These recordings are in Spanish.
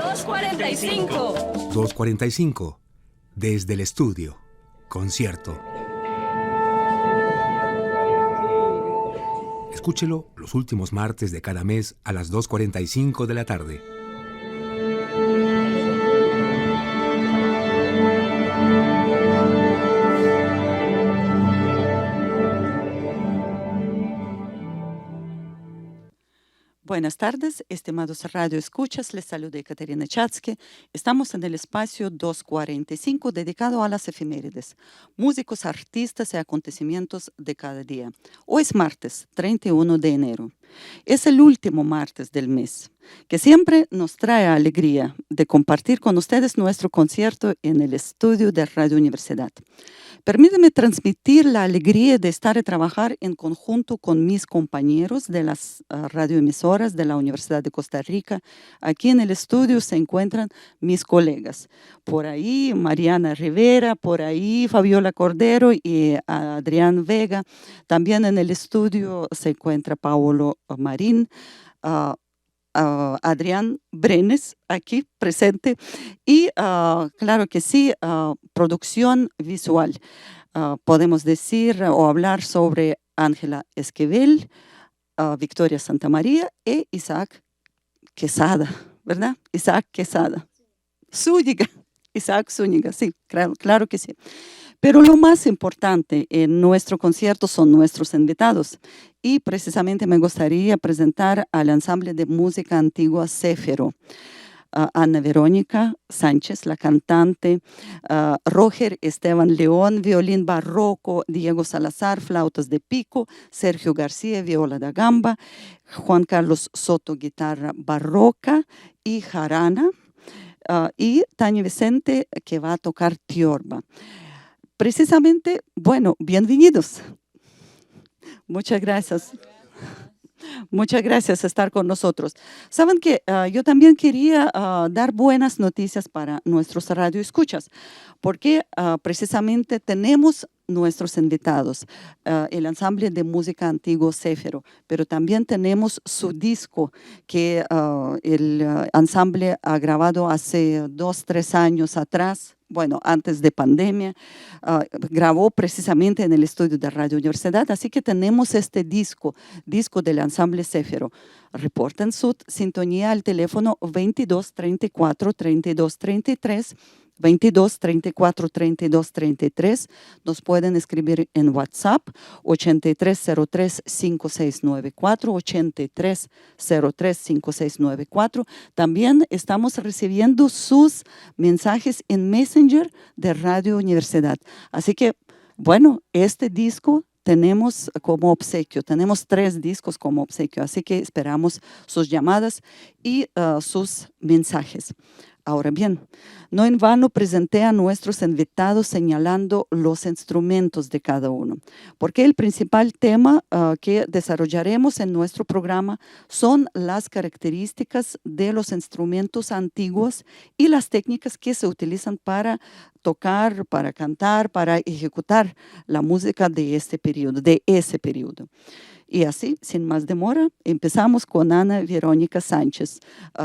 2:45. 2:45. Desde el estudio. Concierto. Escúchelo los últimos martes de cada mes a las 2:45 de la tarde. Buenas tardes, estimados Radio Escuchas, les saluda Caterina Chatzke. Estamos en el espacio 2:45 dedicado a las efemérides, músicos, artistas y acontecimientos de cada día. Hoy es martes, 31 de enero. Es el último martes del mes, que siempre nos trae alegría de compartir con ustedes nuestro concierto en el estudio de Radio Universidad. Permíteme transmitir la alegría de estar y trabajar en conjunto con mis compañeros de las radioemisoras de la Universidad de Costa Rica. Aquí en el estudio se encuentran mis colegas. Por ahí Mariana Rivera, por ahí Fabiola Cordero y Adrián Vega. También en el estudio se encuentra Paolo Marín, Adrián Brenes aquí presente y claro que sí, producción visual. Podemos decir o hablar sobre Ángela Esquivel, Victoria Santamaría e Isaac Quesada, ¿verdad? Isaac Quesada. Zúñiga, Isaac Zúñiga, sí, claro que sí. Pero lo más importante en nuestro concierto son nuestros invitados y precisamente me gustaría presentar al ensamble de música antigua Céfiro. Ana Verónica Sánchez, la cantante, Roger Esteban León, violín barroco, Diego Salazar, flautas de pico, Sergio García, viola da gamba, Juan Carlos Soto, guitarra barroca y jarana, y Tania Vicente, que va a tocar tiorba. Precisamente, bueno, bienvenidos. Muchas gracias. Muchas gracias por estar con nosotros. Saben que yo también quería dar buenas noticias para nuestros radioescuchas, porque precisamente tenemos nuestros invitados, el ensamble de música antiguo Céfiro, pero también tenemos su disco que el ensamble ha grabado hace 2-3 años atrás. Bueno, antes de pandemia, grabó precisamente en el estudio de Radio Universidad, así que tenemos este disco del ensamble Céfiro. Reporten su sintonía al teléfono 22 34 32 33, 22 34 32 33. Nos pueden escribir en WhatsApp 8303 5694, 8303 5694. También estamos recibiendo sus mensajes en Messenger de Radio Universidad. Así que, bueno, este disco tenemos como obsequio, tenemos 3 discos como obsequio, así que esperamos sus llamadas y sus mensajes. Ahora bien, no en vano presenté a nuestros invitados señalando los instrumentos de cada uno, porque el principal tema que desarrollaremos en nuestro programa son las características de los instrumentos antiguos y las técnicas que se utilizan para tocar, para cantar, para ejecutar la música de este periodo, de ese periodo. Y así, sin más demora, empezamos con Ana Verónica Sánchez.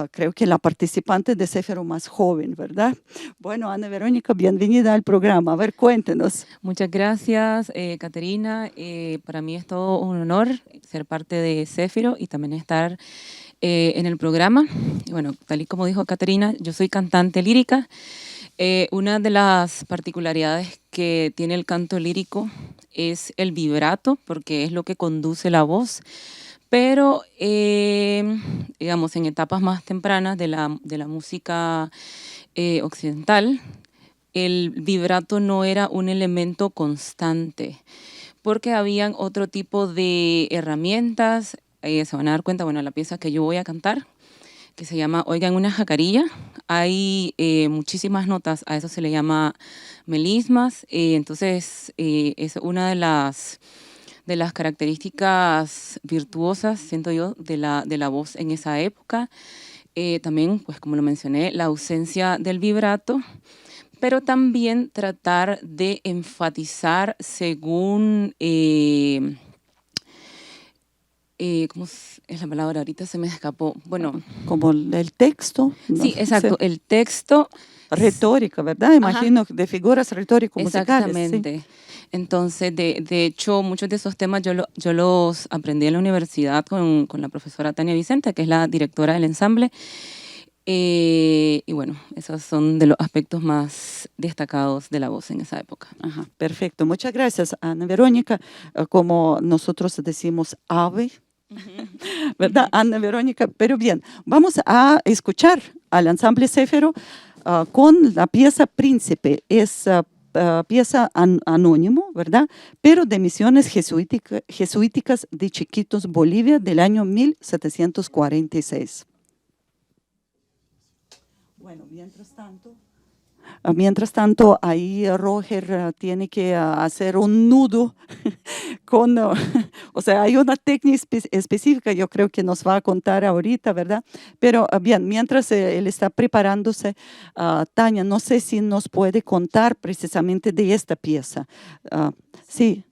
Creo que la participante de Céfiro más joven, ¿verdad? Bueno, Ana Verónica, bienvenida al programa. A ver, cuéntenos. Muchas gracias, Caterina. Para mí es todo un honor ser parte de Céfiro y también estar en el programa. Y bueno, tal y como dijo Caterina, yo soy cantante lírica. Una de las particularidades que tiene el canto lírico es el vibrato, porque es lo que conduce la voz, pero digamos en etapas más tempranas de la música occidental, el vibrato no era un elemento constante, porque habían otro tipo de herramientas. Se van a dar cuenta, bueno, la pieza que yo voy a cantar, que se llama Oigan una jacarilla, hay muchísimas notas, a eso se le llama melismas, entonces es una de las características virtuosas, siento yo, de la voz en esa época. También, pues como lo mencioné, la ausencia del vibrato, pero también tratar de enfatizar según ¿cómo es la palabra? Ahorita se me escapó. Bueno, Como el texto, ¿no? sí, exacto, el texto. Retórica, ¿verdad? Imagino de figuras retórico-musicales. Sí. Exactamente. Entonces, de hecho, muchos de esos temas yo los aprendí en la universidad con la profesora Tania Vicente, que es la directora del ensamble. Y bueno, esos son de los aspectos más destacados de la voz en esa época. Ajá, perfecto. Muchas gracias, Ana Verónica. Como nosotros decimos, ave, ¿verdad? Ana Verónica. Pero bien, vamos a escuchar al ensamble Céfiro con la pieza Príncipe. Es pieza anónimo, ¿verdad? Pero de misiones jesuíticas de Chiquitos, Bolivia, del año 1746. Bueno, mientras tanto, ahí Roger tiene que hacer un nudo con, o sea, hay una técnica específica, yo creo que nos va a contar ahorita, ¿verdad? Pero bien, mientras él está preparándose, Tania, no sé si nos puede contar precisamente de esta pieza. Sí,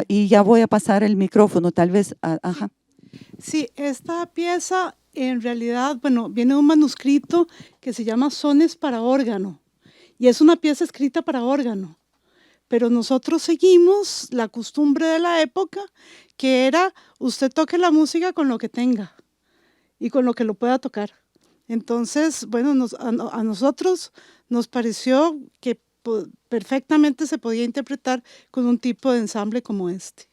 y ya voy a pasar el micrófono, tal vez. Ajá. Sí, esta pieza en realidad, bueno, viene de un manuscrito que se llama Sones para órgano y es una pieza escrita para órgano, pero nosotros seguimos la costumbre de la época que era usted toque la música con lo que tenga y con lo que lo pueda tocar. Entonces, bueno, a nosotros nos pareció que perfectamente se podía interpretar con un tipo de ensamble como este.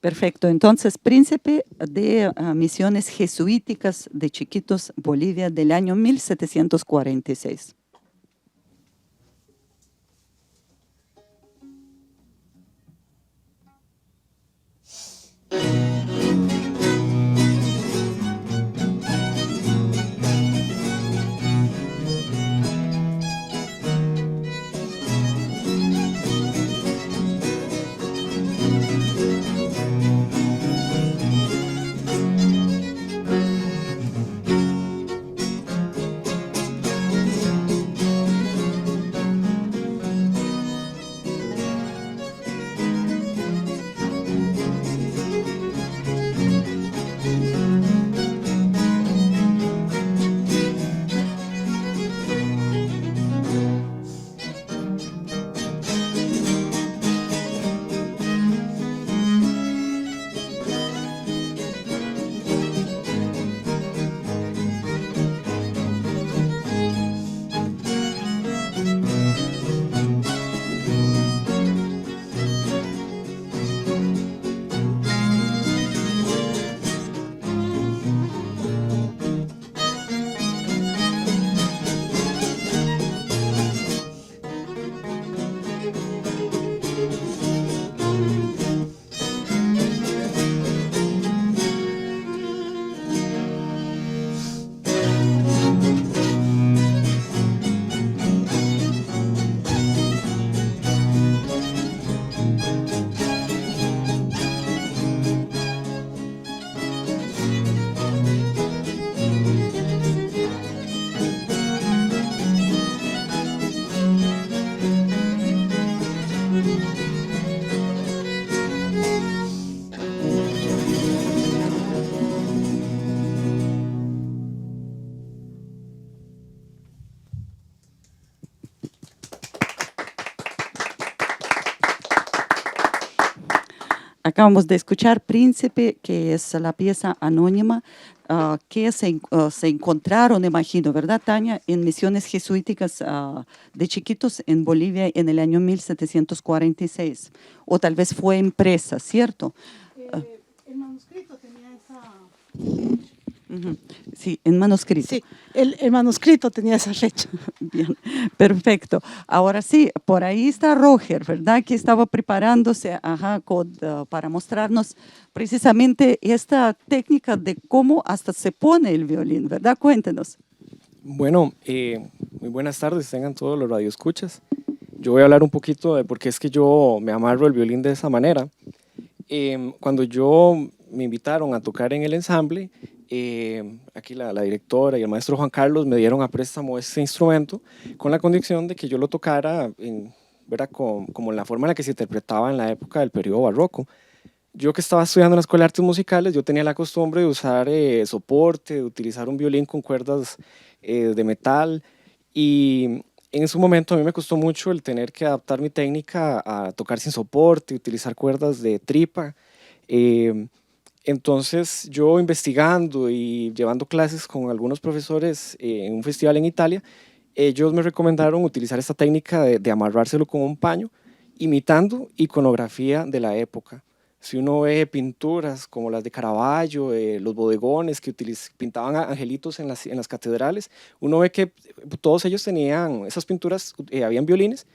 Perfecto. Entonces, Príncipe de Misiones Jesuíticas de Chiquitos, Bolivia, del año 1746. Acabamos de escuchar Príncipe, que es la pieza anónima que se encontraron, imagino, ¿verdad, Tania? En misiones jesuíticas de Chiquitos en Bolivia en el año 1746. O tal vez fue impresa, ¿cierto? El manuscrito tenía esa... Sí, en manuscrito. Sí, el manuscrito tenía esa fecha. Bien, perfecto. Ahora sí, por ahí está Roger, ¿verdad? Que estaba preparándose para mostrarnos precisamente esta técnica de cómo hasta se pone el violín, ¿verdad? Cuéntenos. Bueno, muy buenas tardes, tengan todos los radioescuchas. Yo voy a hablar un poquito de por qué es que yo me amarro el violín de esa manera. Cuando me invitaron a tocar en el ensamble, aquí la directora y el maestro Juan Carlos me dieron a préstamo este instrumento con la condición de que yo lo tocara como en la forma en la que se interpretaba en la época del periodo barroco. yo que estaba estudiando en la Escuela de Artes Musicales, yo tenía la costumbre de usar soporte, de utilizar un violín con cuerdas de metal, y en su momento a mí me costó mucho el tener que adaptar mi técnica a tocar sin soporte, utilizar cuerdas de tripa. eh, entonces yo investigando y llevando clases con algunos profesores en un festival en Italia, ellos me recomendaron utilizar esta técnica de amarrárselo con un paño, imitando iconografía de la época. Si uno ve pinturas como las de Caravaggio, los bodegones que pintaban angelitos en las catedrales, uno ve que todos ellos tenían, esas pinturas, habían violines,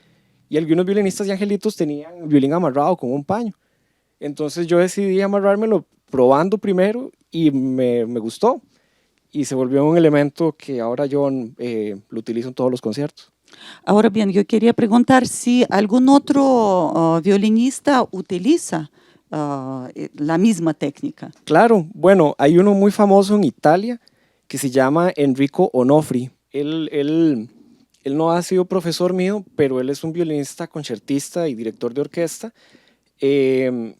y algunos violinistas y angelitos tenían el violín amarrado con un paño. Entonces yo decidí amarrármelo probando primero y me gustó. Y se volvió un elemento que ahora yo lo utilizo en todos los conciertos. Ahora bien, yo quería preguntar si algún otro violinista utiliza la misma técnica. Claro, bueno, hay uno muy famoso en Italia que se llama Enrico Onofri. Él no ha sido profesor mío, pero él es un violinista, concertista y director de orquesta, que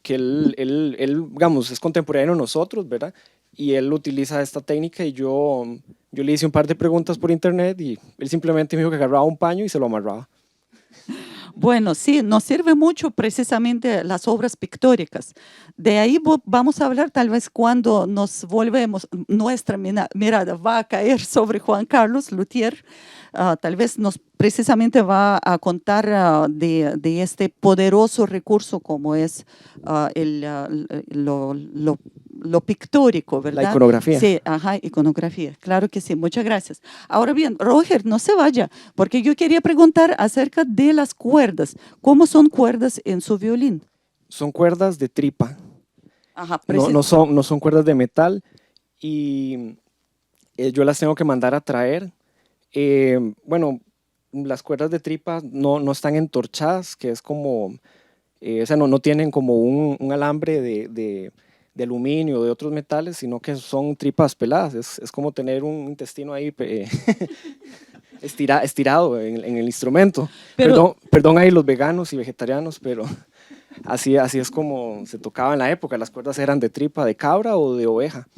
digamos, es contemporáneo a nosotros, ¿verdad? Y él utiliza esta técnica y yo le hice un par de preguntas por internet y él simplemente me dijo que agarraba un paño y se lo amarraba. Bueno, sí, nos sirve mucho precisamente las obras pictóricas. De ahí vamos a hablar tal vez cuando nos volvemos, nuestra mirada va a caer sobre Juan Carlos Luthier. Tal vez nos precisamente va a contar de este poderoso recurso como es lo pictórico, ¿verdad? La iconografía. Sí, ajá, iconografía. Claro que sí, muchas gracias. Ahora bien, Roger, no se vaya, porque yo quería preguntar acerca de las cuerdas. ¿Cómo son cuerdas en su violín? Son cuerdas de tripa, Ajá, no son cuerdas de metal, y yo las tengo que mandar a traer. Bueno, las cuerdas de tripa no están entorchadas, que es como, o sea, no tienen como un alambre de aluminio o de otros metales, sino que son tripas peladas. Es como tener un intestino ahí estirado en el instrumento. Perdón ahí los veganos y vegetarianos, pero así es como se tocaba en la época. Las cuerdas eran de tripa de cabra o de oveja.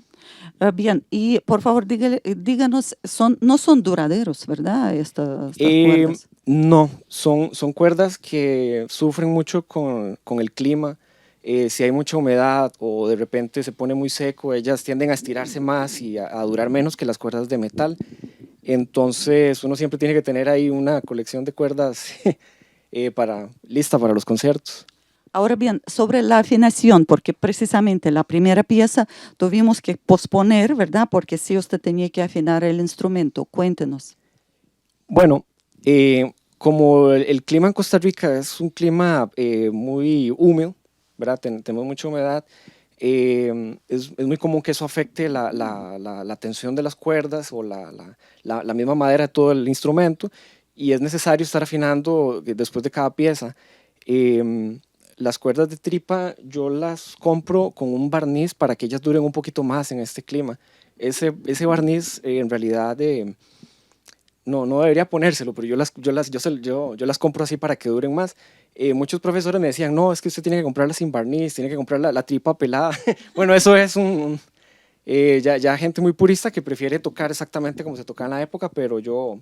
Bien, y por favor, díganos, no son duraderos, ¿verdad? Estas cuerdas. No, son cuerdas que sufren mucho con el clima. Si hay mucha humedad o de repente se pone muy seco, ellas tienden a estirarse más y a durar menos que las cuerdas de metal. Entonces uno siempre tiene que tener ahí una colección de cuerdas lista para los conciertos. Ahora bien, sobre la afinación, porque precisamente la primera pieza tuvimos que posponer, ¿verdad? Porque sí usted tenía que afinar el instrumento. Cuéntenos. Bueno, como el clima en Costa Rica es un clima muy húmedo, ¿verdad? Tenemos mucha humedad, es muy común que eso afecte la tensión de las cuerdas o la misma madera de todo el instrumento, y es necesario estar afinando después de cada pieza. Las cuerdas de tripa yo las compro con un barniz para que ellas duren un poquito más en este clima. Ese barniz en realidad no debería ponérselo, pero yo las compro así para que duren más. Muchos profesores me decían, no, es que usted tiene que comprarla sin barniz, tiene que comprar la tripa pelada. Bueno, eso es ya gente muy purista que prefiere tocar exactamente como se tocaba en la época, pero yo...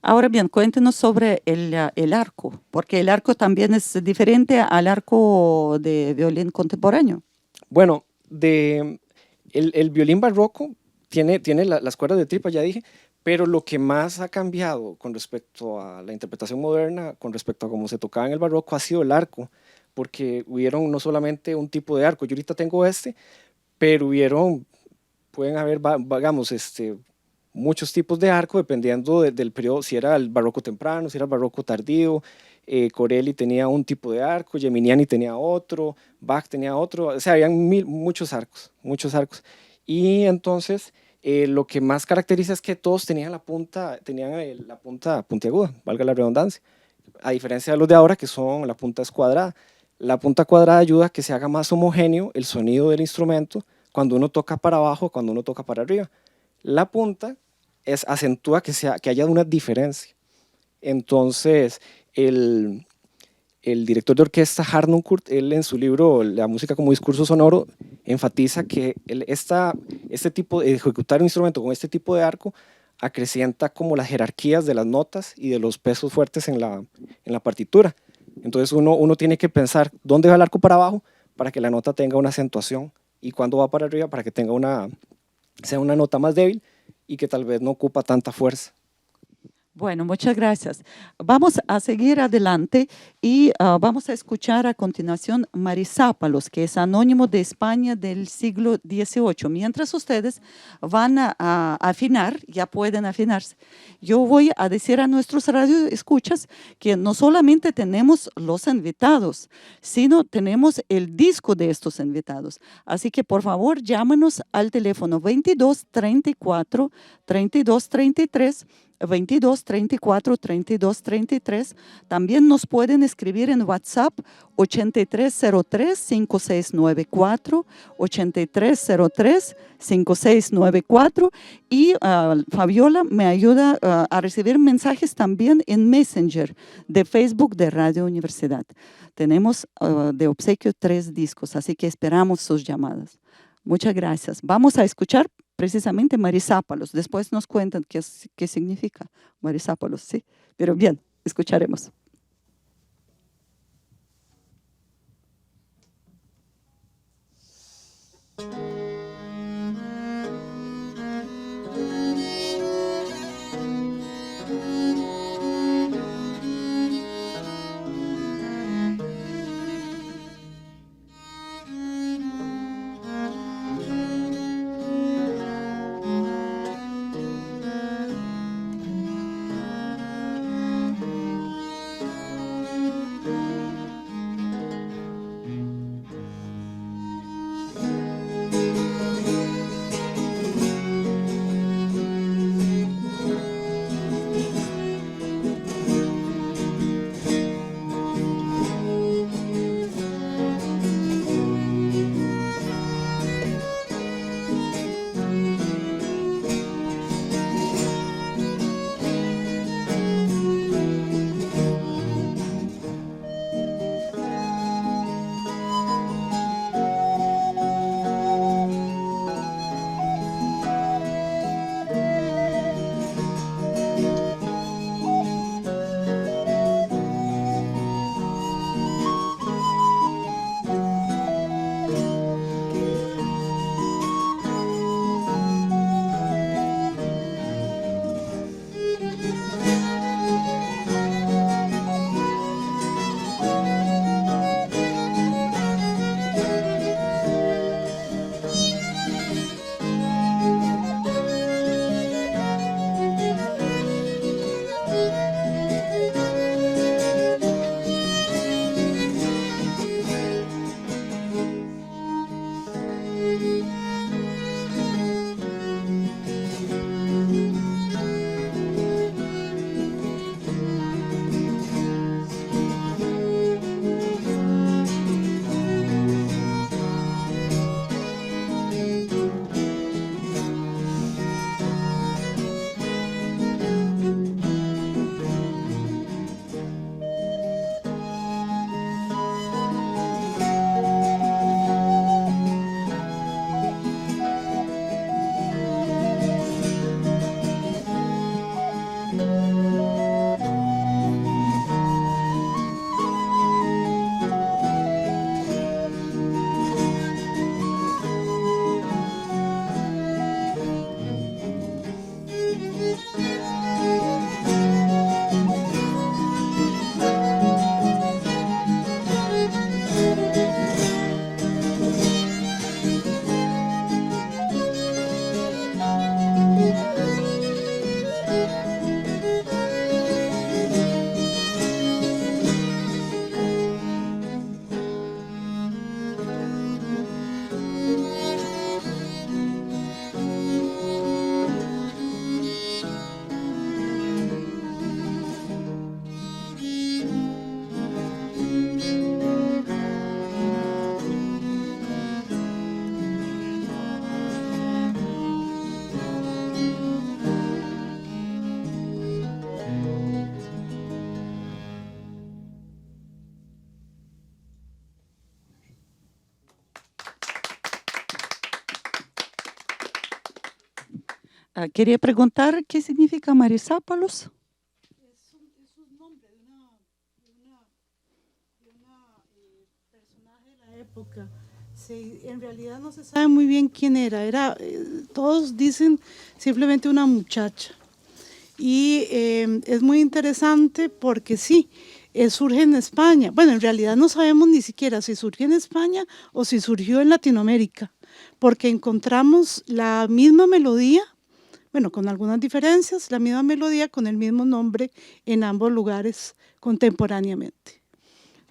Ahora bien, cuéntenos sobre el arco, porque el arco también es diferente al arco de violín contemporáneo. Bueno, el violín barroco tiene las cuerdas de tripa, ya dije, pero lo que más ha cambiado con respecto a la interpretación moderna, con respecto a cómo se tocaba en el barroco, ha sido el arco, porque hubieron no solamente un tipo de arco, yo ahorita tengo pero pueden haber, digamos, muchos tipos de arco dependiendo del periodo, si era el barroco temprano, si era el barroco tardío. Corelli tenía un tipo de arco, Geminiani tenía otro, Bach tenía otro, o sea, habían muchos arcos. Y entonces lo que más caracteriza es que todos tenían la punta puntiaguda, valga la redundancia, a diferencia de los de ahora que la punta es cuadrada. La punta cuadrada ayuda a que se haga más homogéneo el sonido del instrumento cuando uno toca para abajo, cuando uno toca para arriba. La punta acentúa que haya una diferencia. Entonces, el director de orquesta Harnoncourt, él en su libro La música como discurso sonoro, enfatiza que este tipo de ejecutar un instrumento con este tipo de arco acrecienta como las jerarquías de las notas y de los pesos fuertes en la partitura. Entonces uno tiene que pensar dónde va el arco para abajo para que la nota tenga una acentuación y cuándo va para arriba para que sea una nota más débil y que tal vez no ocupa tanta fuerza. Bueno, muchas gracias. Vamos a seguir adelante y vamos a escuchar a continuación Marisápalos, que es anónimo de España del siglo XVIII. Mientras ustedes van a afinar, ya pueden afinarse. Yo voy a decir a nuestros radioescuchas que no solamente tenemos los invitados, sino tenemos el disco de estos invitados. Así que por favor llámenos al teléfono 22 34 32 33 22 34 32 33. También nos pueden escribir en WhatsApp 8303 5694 8303 5694 y Fabiola me ayuda a recibir mensajes también en Messenger de Facebook de Radio Universidad. Tenemos de obsequio 3 discos, así que esperamos sus llamadas. Muchas gracias. Vamos a escuchar precisamente Marisápalos. Después nos cuentan qué significa Marisápalos, ¿sí? Pero bien, escucharemos. quería preguntar qué significa Marisápalos. Es un nombre de una personaje de la época. En realidad no se sabe muy bien quién era, todos dicen simplemente una muchacha. Y es muy interesante porque sí, surge en España. Bueno, en realidad no sabemos ni siquiera si surgió en España o si surgió en Latinoamérica, porque encontramos la misma melodía, bueno, con algunas diferencias, la misma melodía con el mismo nombre en ambos lugares contemporáneamente.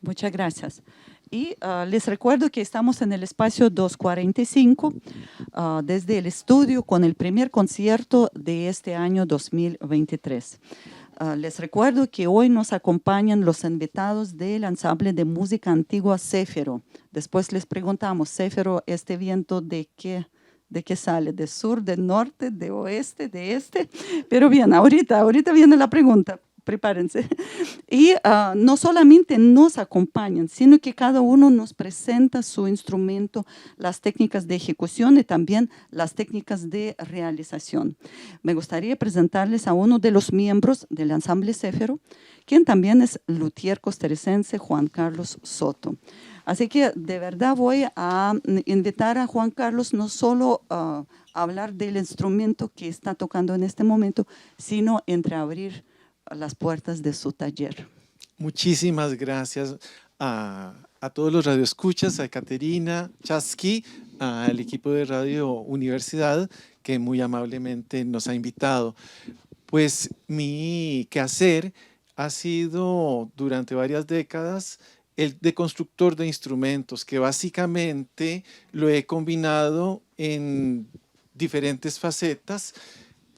Muchas gracias. Y les recuerdo que estamos en el espacio 245 desde el estudio con el primer concierto de este año 2023. Les recuerdo que hoy nos acompañan los invitados del ensamble de música antigua Céfiro. Después les preguntamos, Céfiro, ¿este viento de qué sale? ¿De sur, de norte, de oeste, de este? Pero bien, ahorita viene la pregunta. Prepárense. Y no solamente nos acompañan, sino que cada uno nos presenta su instrumento, las técnicas de ejecución y también las técnicas de realización. Me gustaría presentarles a uno de los miembros del ensamble Céfiro, quien también es luthier costarricense, Juan Carlos Soto. Así que de verdad voy a invitar a Juan Carlos no solo a hablar del instrumento que está tocando en este momento, sino entreabrir las puertas de su taller. Muchísimas gracias a todos los radioescuchas, a Caterina Chasky, al equipo de Radio Universidad, que muy amablemente nos ha invitado. Pues mi quehacer ha sido durante varias décadas el de constructor de instrumentos, que básicamente lo he combinado en diferentes facetas,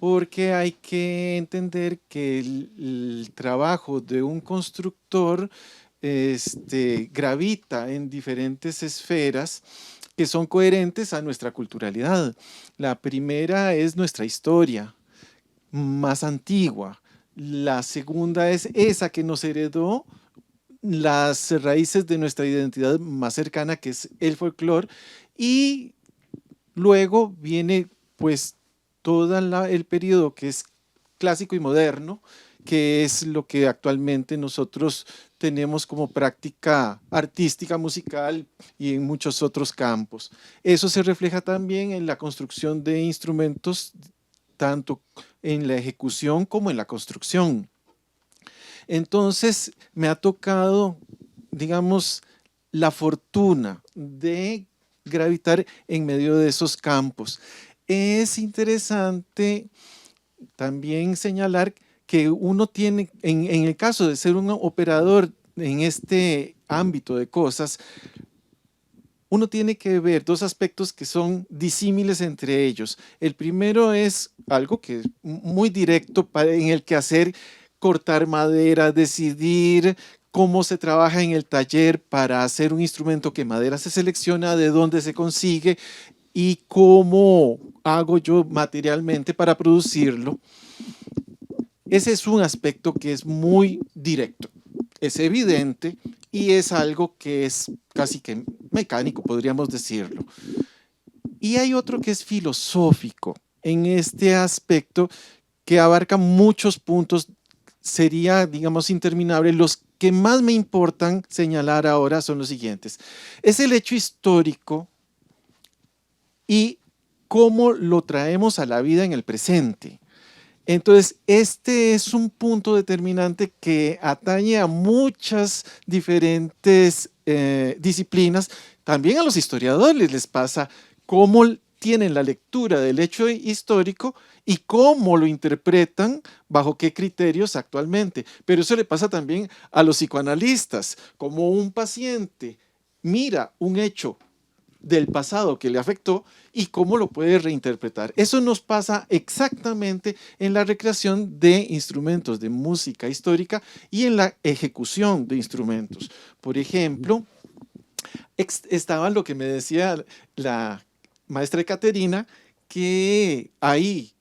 porque hay que entender que el trabajo de un constructor gravita en diferentes esferas que son coherentes a nuestra culturalidad. La primera es nuestra historia más antigua. La segunda es esa que nos heredó las raíces de nuestra identidad más cercana, que es el folclore, y luego viene pues todo el periodo que es clásico y moderno, que es lo que actualmente nosotros tenemos como práctica artística, musical y en muchos otros campos. Eso se refleja también en la construcción de instrumentos, tanto en la ejecución como en la construcción. Entonces me ha tocado, digamos, la fortuna de gravitar en medio de esos campos. Es interesante también señalar que uno tiene, en el caso de ser un operador en este ámbito de cosas, uno tiene que ver dos aspectos que son disímiles entre ellos. El primero es algo que es muy directo en el quehacer, cortar madera, decidir cómo se trabaja en el taller para hacer un instrumento, qué madera se selecciona, de dónde se consigue y cómo hago yo materialmente para producirlo. Ese es un aspecto que es muy directo, es evidente y es algo que es casi que mecánico, podríamos decirlo. Y hay otro que es filosófico en este aspecto que abarca muchos puntos, sería, digamos, interminable. Los que más me importan señalar ahora son los siguientes. Es el hecho histórico y cómo lo traemos a la vida en el presente. Entonces, este es un punto determinante que atañe a muchas diferentes disciplinas. También a los historiadores les pasa cómo tienen la lectura del hecho histórico y cómo lo interpretan, bajo qué criterios actualmente. Pero eso le pasa también a los psicoanalistas, como un paciente mira un hecho del pasado que le afectó y cómo lo puede reinterpretar. Eso nos pasa exactamente en la recreación de instrumentos de música histórica y en la ejecución de instrumentos. Por ejemplo, estaba lo que me decía la maestra Caterina, que hay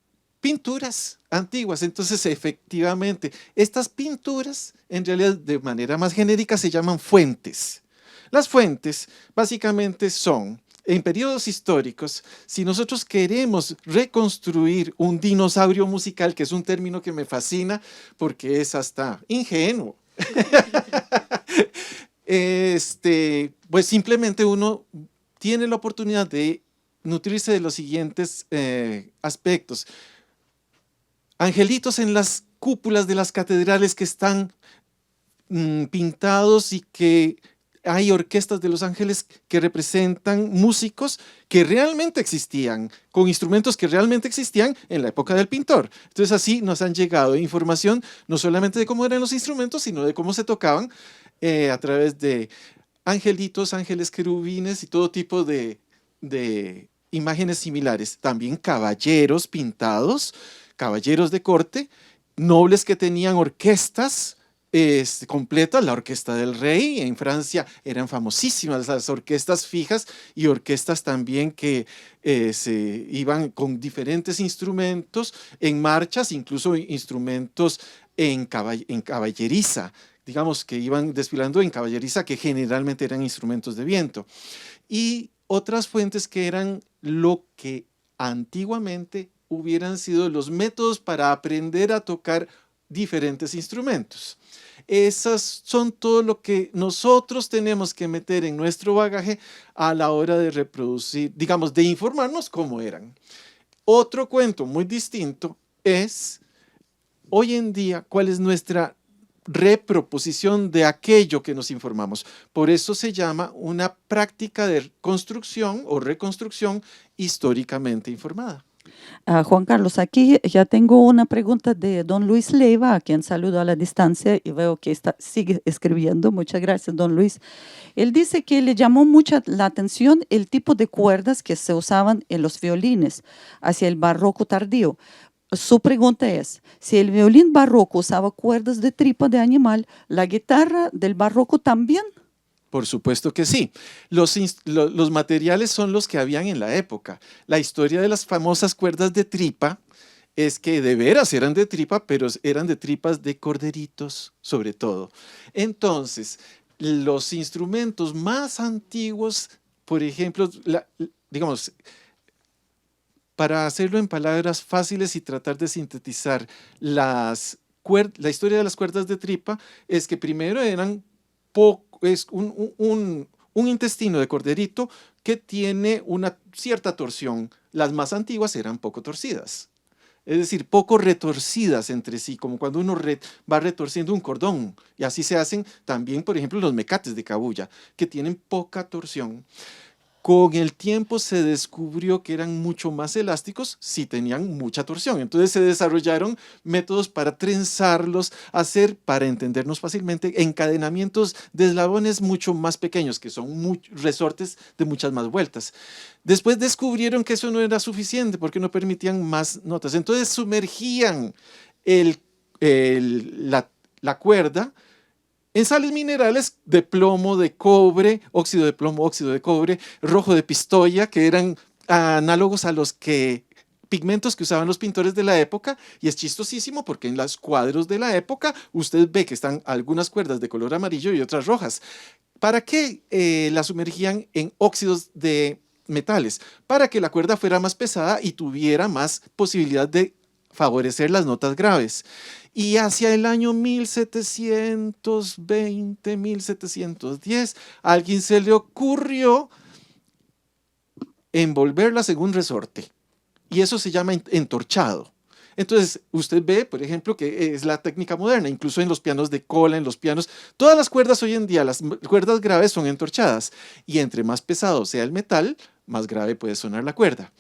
pinturas antiguas. Entonces, efectivamente, estas pinturas, en realidad, de manera más genérica, se llaman fuentes. Las fuentes básicamente son en periodos históricos, si nosotros queremos reconstruir un dinosaurio musical, que es un término que me fascina porque es hasta ingenuo, pues simplemente uno tiene la oportunidad de nutrirse de los siguientes aspectos. Angelitos en las cúpulas de las catedrales que están pintados y que hay orquestas de los ángeles que representan músicos que realmente existían, con instrumentos que realmente existían en la época del pintor. Entonces así nos han llegado información no solamente de cómo eran los instrumentos, sino de cómo se tocaban a través de angelitos, ángeles querubines y todo tipo de imágenes similares. También caballeros pintados, caballeros de corte, nobles que tenían orquestas completas. La orquesta del rey en Francia eran famosísimas las orquestas fijas y orquestas también que se iban con diferentes instrumentos en marchas, incluso instrumentos en caballeriza, digamos que iban desfilando en caballeriza, que generalmente eran instrumentos de viento. Y otras fuentes que eran lo que antiguamente hubieran sido los métodos para aprender a tocar diferentes instrumentos. Esas son todo lo que nosotros tenemos que meter en nuestro bagaje a la hora de reproducir, digamos, de informarnos cómo eran. Otro cuento muy distinto es, hoy en día, cuál es nuestra reproposición de aquello que nos informamos. Por eso se llama una práctica de construcción o reconstrucción históricamente informada. Juan Carlos, aquí ya tengo una pregunta de don Luis Leiva, a quien saludo a la distancia y veo que sigue escribiendo. Muchas gracias, don Luis. Él dice que le llamó mucha la atención el tipo de cuerdas que se usaban en los violines hacia el barroco tardío. Su pregunta es, si el violín barroco usaba cuerdas de tripa de animal, ¿la guitarra del barroco también? Por supuesto que sí. Los materiales son los que habían en la época. La historia de las famosas cuerdas de tripa es que de veras eran de tripa, pero eran de tripas de corderitos, sobre todo. Entonces, los instrumentos más antiguos, por ejemplo, digamos, para hacerlo en palabras fáciles y tratar de sintetizar la historia de las cuerdas de tripa, es que primero eran es un intestino de corderito que tiene una cierta torsión. Las más antiguas eran poco torcidas, es decir, poco retorcidas entre sí, como cuando uno va retorciendo un cordón. Y así se hacen también, por ejemplo, los mecates de cabuya, que tienen poca torsión. Con el tiempo se descubrió que eran mucho más elásticos si tenían mucha torsión. Entonces se desarrollaron métodos para trenzarlos, para entendernos fácilmente, encadenamientos de eslabones mucho más pequeños, que son resortes de muchas más vueltas. Después descubrieron que eso no era suficiente porque no permitían más notas. Entonces sumergían la cuerda en sales minerales de plomo, de cobre, óxido de plomo, óxido de cobre, rojo de pistoia, que eran análogos a los pigmentos que usaban los pintores de la época. Y es chistosísimo porque en los cuadros de la época usted ve que están algunas cuerdas de color amarillo y otras rojas. ¿Para qué las sumergían en óxidos de metales? Para que la cuerda fuera más pesada y tuviera más posibilidad de favorecer las notas graves. Y hacia el año 1720, 1710, a alguien se le ocurrió envolverlas en un resorte. Y eso se llama entorchado. Entonces, usted ve, por ejemplo, que es la técnica moderna, incluso en los pianos de cola, en los pianos, todas las cuerdas hoy en día, las cuerdas graves son entorchadas. Y entre más pesado sea el metal, más grave puede sonar la cuerda.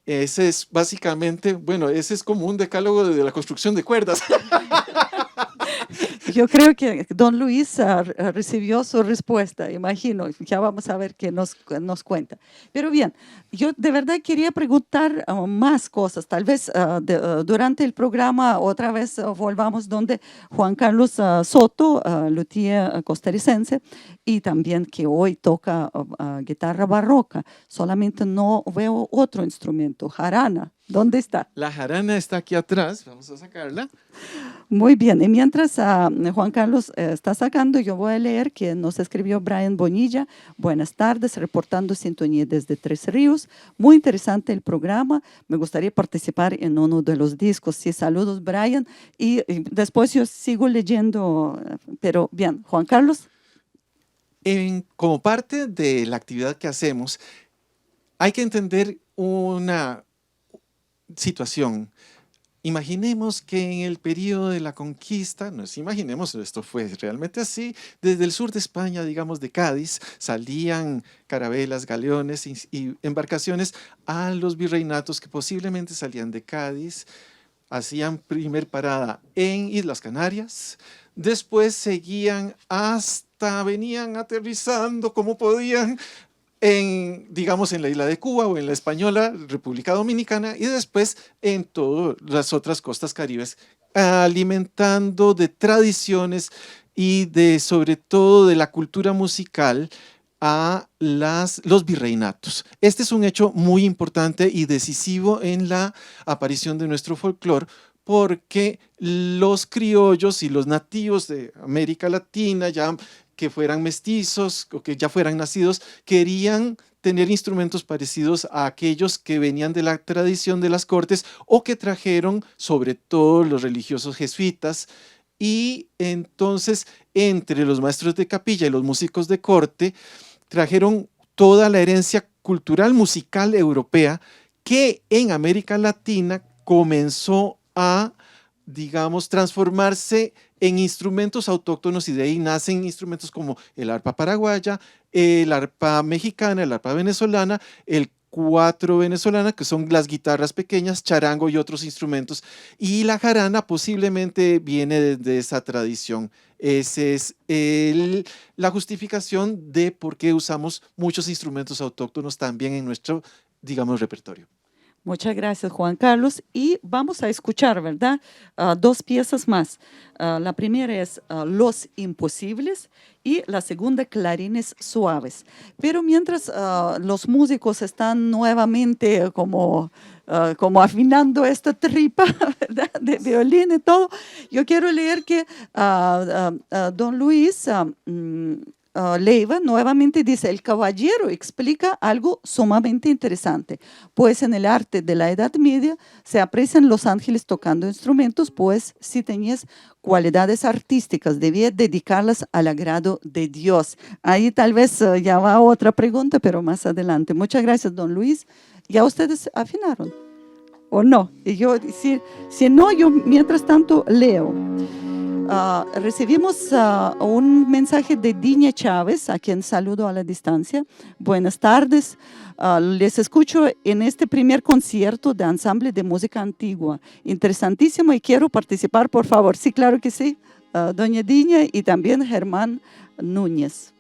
Ese es básicamente, bueno, ese es como un decálogo de la construcción de cuerdas. Yo creo que don Luis recibió su respuesta, imagino. Ya vamos a ver qué nos cuenta. Pero bien, yo de verdad quería preguntar más cosas. Tal vez durante el programa otra vez volvamos donde Juan Carlos Soto, luthier costarricense, y también que hoy toca guitarra barroca. Solamente no veo otro instrumento, jarana. ¿Dónde está? La jarana está aquí atrás, vamos a sacarla. Muy bien, y mientras Juan Carlos está sacando, yo voy a leer que nos escribió Brian Bonilla. Buenas tardes, reportando sintonía desde Tres Ríos. Muy interesante el programa. Me gustaría participar en uno de los discos. Sí, saludos, Brian. Y después yo sigo leyendo, pero bien, Juan Carlos. Como parte de la actividad que hacemos, hay que entender una situación. Imaginemos que en el periodo de la conquista, esto fue realmente así, desde el sur de España, digamos de Cádiz, salían carabelas, galeones y embarcaciones a los virreinatos que posiblemente salían de Cádiz, hacían primer parada en Islas Canarias, después seguían venían aterrizando como podían, digamos, en la isla de Cuba o en la española República Dominicana y después en todas las otras costas caribes, alimentando de tradiciones y sobre todo de la cultura musical a los virreinatos. Este es un hecho muy importante y decisivo en la aparición de nuestro folclore, porque los criollos y los nativos de América Latina, ya que fueran mestizos o que ya fueran nacidos, querían tener instrumentos parecidos a aquellos que venían de la tradición de las cortes o que trajeron sobre todo los religiosos jesuitas. Y entonces, entre los maestros de capilla y los músicos de corte, trajeron toda la herencia cultural musical europea que en América Latina comenzó a, digamos, transformarse en instrumentos autóctonos, y de ahí nacen instrumentos como el arpa paraguaya, el arpa mexicana, el arpa venezolana, el cuatro venezolana, que son las guitarras pequeñas, charango y otros instrumentos, y la jarana posiblemente viene de esa tradición. Esa es la justificación de por qué usamos muchos instrumentos autóctonos también en nuestro, digamos, repertorio. Muchas gracias, Juan Carlos. Y vamos a escuchar, ¿verdad? Dos piezas más. La primera es Los Imposibles y la segunda, Clarines Suaves. Pero mientras los músicos están nuevamente como afinando esta tripa, ¿verdad?, de violín y todo, yo quiero leer que don Luis Leiva nuevamente dice: el caballero explica algo sumamente interesante, pues en el arte de la Edad Media se aprecian los ángeles tocando instrumentos, pues si tenías cualidades artísticas debía dedicarlas al agrado de Dios. Ahí tal vez ya va otra pregunta, pero más adelante. Muchas gracias, don Luis. ¿Ya ustedes afinaron o no? Y yo, si no, yo mientras tanto leo. Recibimos un mensaje de Diña Chávez, a quien saludo a la distancia. Buenas tardes, les escucho en este primer concierto de ensamble de música antigua. Interesantísimo y quiero participar, por favor. Sí, claro que sí, doña Diña y también Germán Núñez.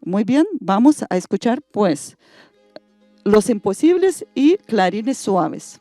Muy bien, vamos a escuchar pues Los Imposibles y Clarines Suaves.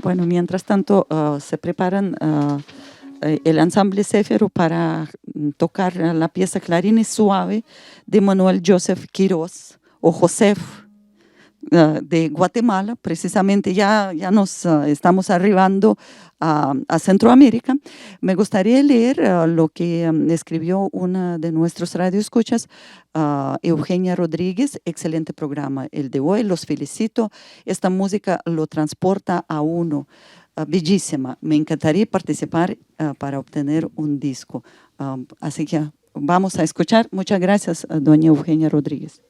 Bueno, mientras tanto se preparan el ensamble Céfiro para tocar la pieza Clarines Suave de Manuel Joseph Quiroz o Joseph de Guatemala. Precisamente ya nos estamos arribando a Centroamérica. Me gustaría leer lo que escribió una de nuestros radioescuchas, Eugenia Rodríguez. Excelente programa el de hoy, los felicito. Esta música lo transporta a uno. Bellísima. Me encantaría participar para obtener un disco. Así que vamos a escuchar. Muchas gracias, doña Eugenia Rodríguez.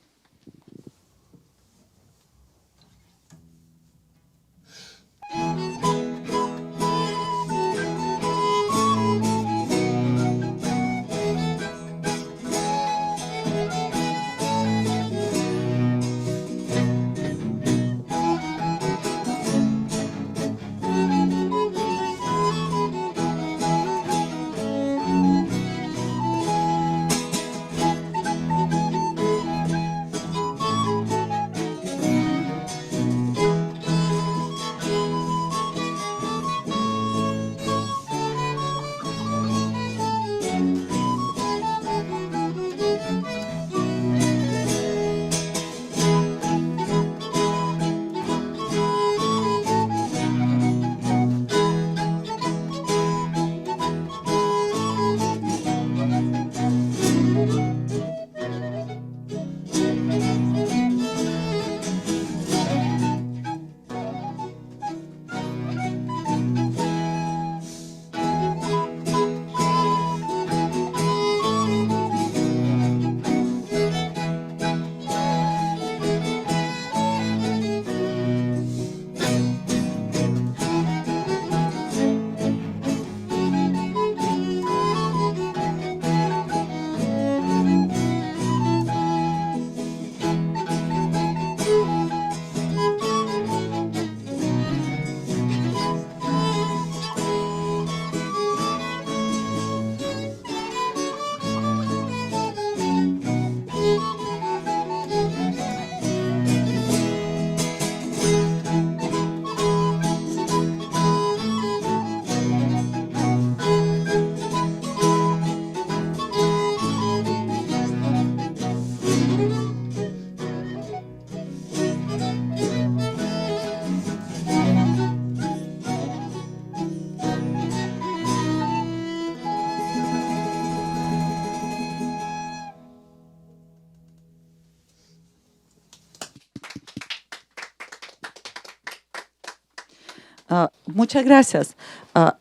Muchas gracias.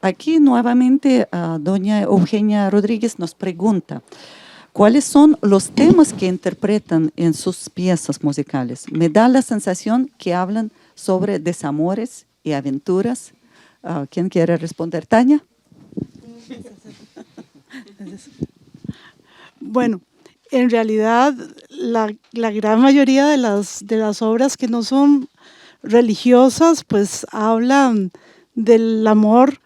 Aquí nuevamente doña Eugenia Rodríguez nos pregunta, ¿cuáles son los temas que interpretan en sus piezas musicales? Me da la sensación que hablan sobre desamores y aventuras. ¿Quién quiere responder? Tania. Bueno, en realidad la gran mayoría de las obras que no son religiosas, pues hablan del amor,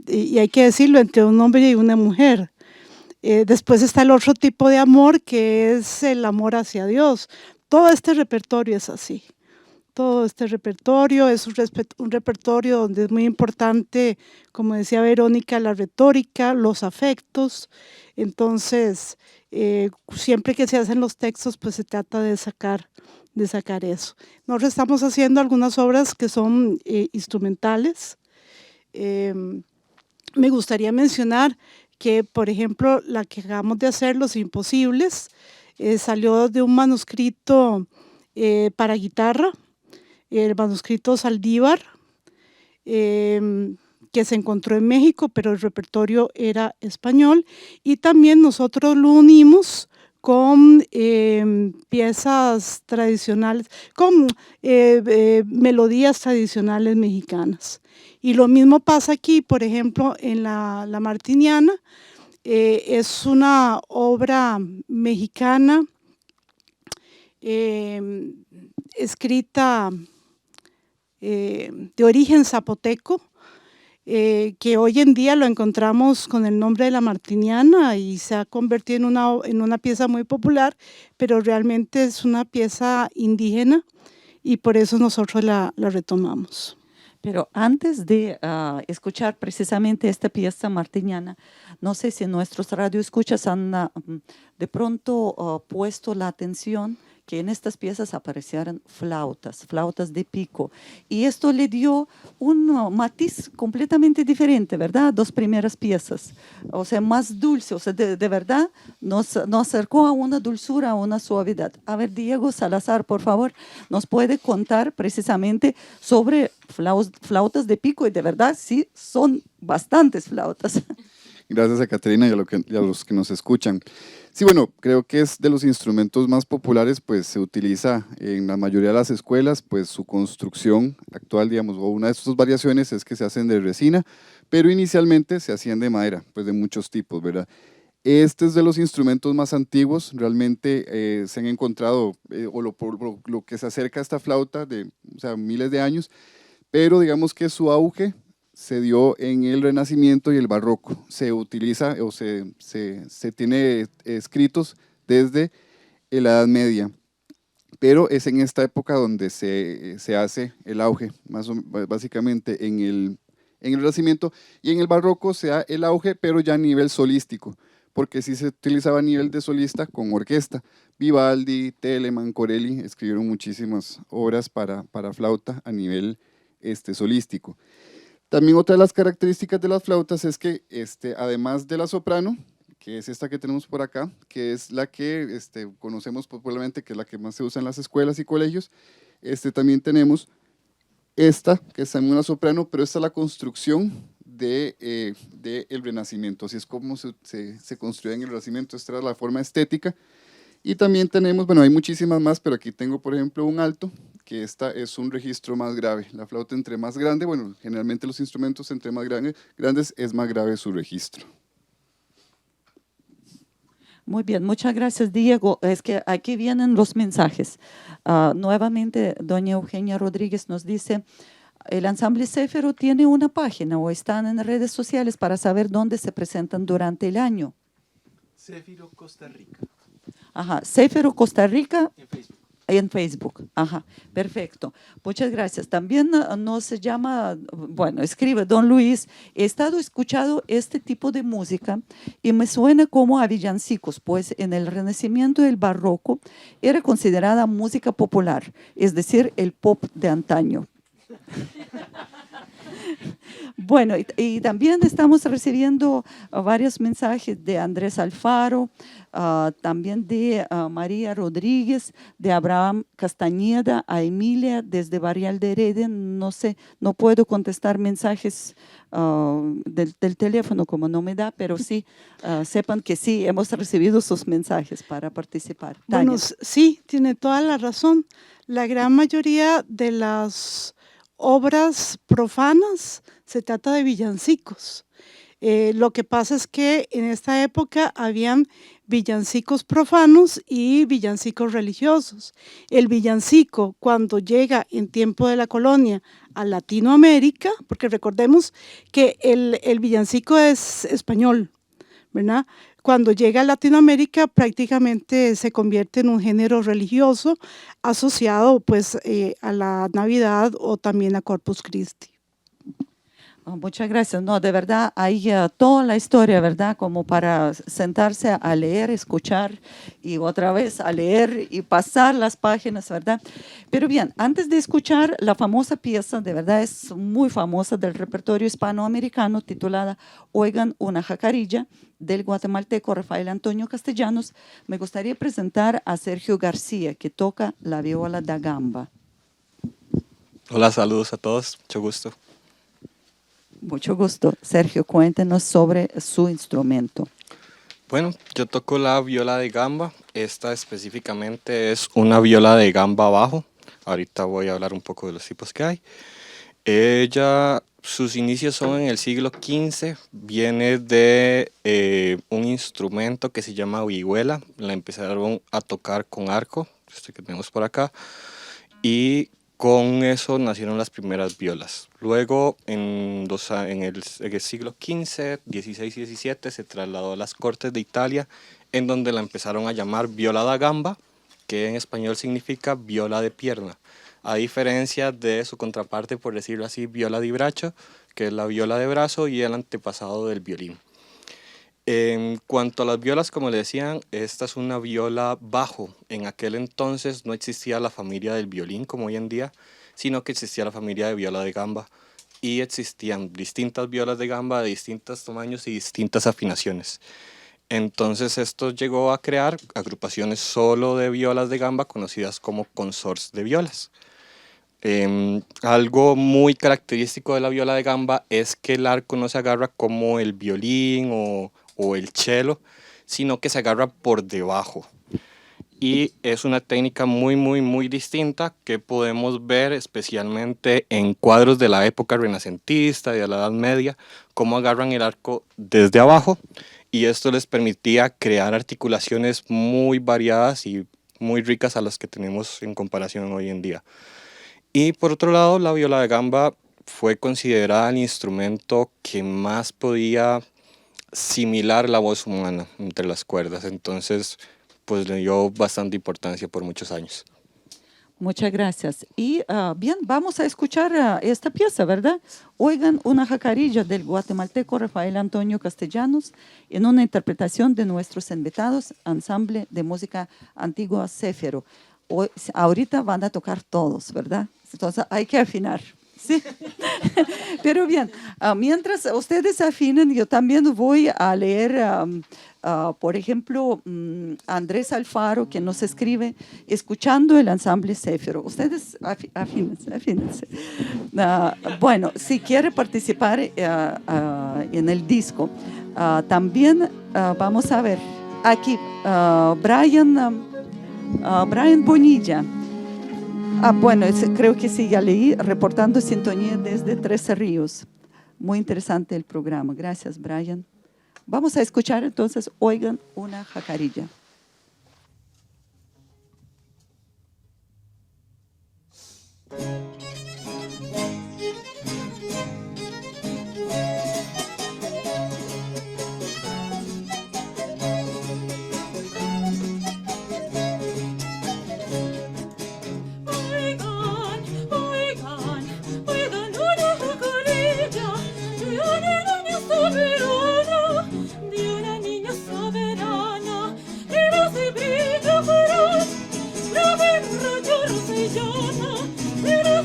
y hay que decirlo, entre un hombre y una mujer. Después está el otro tipo de amor, que es el amor hacia Dios. Todo este repertorio es así. Todo este repertorio es un repertorio donde es muy importante, como decía Verónica, la retórica, los afectos. Entonces, siempre que se hacen los textos, pues se trata de sacar eso. Nosotros estamos haciendo algunas obras que son instrumentales. Me gustaría mencionar que, por ejemplo, la que acabamos de hacer, Los Imposibles, salió de un manuscrito para guitarra, el manuscrito Saldívar, que se encontró en México, pero el repertorio era español, y también nosotros lo unimos con piezas tradicionales, con melodías tradicionales mexicanas. Y lo mismo pasa aquí, por ejemplo, en la Martiniana. Es una obra mexicana escrita de origen zapoteco, que hoy en día lo encontramos con el nombre de la Martiniana y se ha convertido en una pieza muy popular, pero realmente es una pieza indígena y por eso nosotros la retomamos. Pero antes de escuchar precisamente esta pieza martiniana, no sé si nuestros radioescuchas han de pronto puesto la atención que en estas piezas aparecieran flautas de pico. Y esto le dio un matiz completamente diferente, ¿verdad? Dos primeras piezas, o sea, más dulce, o sea, de verdad nos acercó a una dulzura, a una suavidad. A ver, Diego Salazar, por favor, nos puede contar precisamente sobre flautas de pico, y de verdad sí, son bastantes flautas. Gracias a Caterina y a los que nos escuchan. Sí, bueno, creo que es de los instrumentos más populares, pues se utiliza en la mayoría de las escuelas, pues su construcción actual, digamos, o una de sus variaciones es que se hacen de resina, pero inicialmente se hacían de madera, pues de muchos tipos, ¿verdad? Este es de los instrumentos más antiguos, realmente se han encontrado, por lo que se acerca a esta flauta, o sea, miles de años, pero digamos que su auge se dio en el Renacimiento y el Barroco. Se utiliza o se tiene escritos desde la Edad Media, pero es en esta época donde se hace el auge, básicamente en el Renacimiento, y en el Barroco se da el auge, pero ya a nivel solístico, porque sí se utilizaba a nivel de solista con orquesta. Vivaldi, Telemann, Corelli escribieron muchísimas obras para flauta a nivel solístico. También otra de las características de las flautas es que además de la soprano, que es esta que tenemos por acá, que es la que conocemos popularmente, que es la que más se usa en las escuelas y colegios, también tenemos esta, que es también una soprano, pero esta es la construcción del Renacimiento, así es como se construía en el Renacimiento, esta era la forma estética. Y también tenemos, bueno, hay muchísimas más, pero aquí tengo, por ejemplo, un alto, que esta es un registro más grave. La flauta entre más grande, bueno, generalmente los instrumentos entre más grandes es más grave su registro. Muy bien, muchas gracias, Diego. Es que aquí vienen los mensajes. Nuevamente, doña Eugenia Rodríguez nos dice, el ensamble Céfiro tiene una página o están en redes sociales para saber dónde se presentan durante el año. Céfiro Costa Rica. Ajá, Céfiro Costa Rica. En Facebook. En Facebook, ajá, perfecto. Muchas gracias. También nos llama, bueno, escribe don Luis, he estado escuchando este tipo de música y me suena como a villancicos, pues en el Renacimiento y el Barroco era considerada música popular, es decir, el pop de antaño. Bueno, y también estamos recibiendo varios mensajes de Andrés Alfaro, también de María Rodríguez, de Abraham Castañeda, a Emilia desde Barrial de Heredia. No sé, no puedo contestar mensajes del teléfono como no me da, pero sí, sepan que sí, hemos recibido sus mensajes para participar. Tania. Bueno, sí, tiene toda la razón. La gran mayoría de las obras profanas se trata de villancicos. Lo que pasa es que en esta época habían villancicos profanos y villancicos religiosos. El villancico, cuando llega en tiempo de la colonia a Latinoamérica, porque recordemos que el villancico es español, ¿verdad? Cuando llega a Latinoamérica prácticamente se convierte en un género religioso asociado pues a la Navidad o también a Corpus Christi. Muchas gracias. No, de verdad, hay toda la historia, ¿verdad? Como para sentarse a leer, escuchar y otra vez a leer y pasar las páginas, ¿verdad? Pero bien, antes de escuchar la famosa pieza, de verdad es muy famosa del repertorio hispanoamericano titulada Oigan una jacarilla, del guatemalteco Rafael Antonio Castellanos, me gustaría presentar a Sergio García, que toca la viola da gamba. Hola, saludos a todos, mucho gusto. Mucho gusto. Sergio, cuéntenos sobre su instrumento. Bueno, yo toco la viola de gamba. Esta específicamente es una viola de gamba bajo. Ahorita voy a hablar un poco de los tipos que hay. Sus inicios son en el siglo XV. Viene de un instrumento que se llama vihuela. La empezaron a tocar con arco, este que tenemos por acá. Y con eso nacieron las primeras violas. Luego, en el siglo XV, XVI y XVII, se trasladó a las cortes de Italia, en donde la empezaron a llamar viola da gamba, que en español significa viola de pierna, a diferencia de su contraparte, por decirlo así, viola di braccio, que es la viola de brazo y el antepasado del violín. En cuanto a las violas, como le decían, esta es una viola bajo. En aquel entonces no existía la familia del violín como hoy en día, sino que existía la familia de viola de gamba y existían distintas violas de gamba de distintos tamaños y distintas afinaciones. Entonces esto llegó a crear agrupaciones solo de violas de gamba conocidas como consorts de violas. Algo muy característico de la viola de gamba es que el arco no se agarra como el violín o el cello, sino que se agarra por debajo. Y es una técnica muy distinta que podemos ver especialmente en cuadros de la época renacentista y de la Edad Media, cómo agarran el arco desde abajo, y esto les permitía crear articulaciones muy variadas y muy ricas a las que tenemos en comparación hoy en día. Y por otro lado, la viola de gamba fue considerada el instrumento que más podía similar la voz humana entre las cuerdas, entonces pues le dio bastante importancia por muchos años. Muchas gracias. Y bien, vamos a escuchar esta pieza, ¿verdad? Oigan una jacarilla del guatemalteco Rafael Antonio Castellanos en una interpretación de nuestros invitados, Ensamble de Música Antigua Céfiro. Ahorita van a tocar todos, ¿verdad? Entonces hay que afinar. Sí. Pero bien, mientras ustedes afinen, yo también voy a leer, por ejemplo, Andrés Alfaro, que nos escribe, escuchando el ensamble Céfiro. Ustedes afínense. Bueno, si quiere participar en el disco, también vamos a ver aquí, Brian Bonilla. Bueno, creo que sí, ya leí, reportando sintonía desde 13 Ríos. Muy interesante el programa. Gracias, Brian. Vamos a escuchar entonces, Oigan una jacarilla. Pero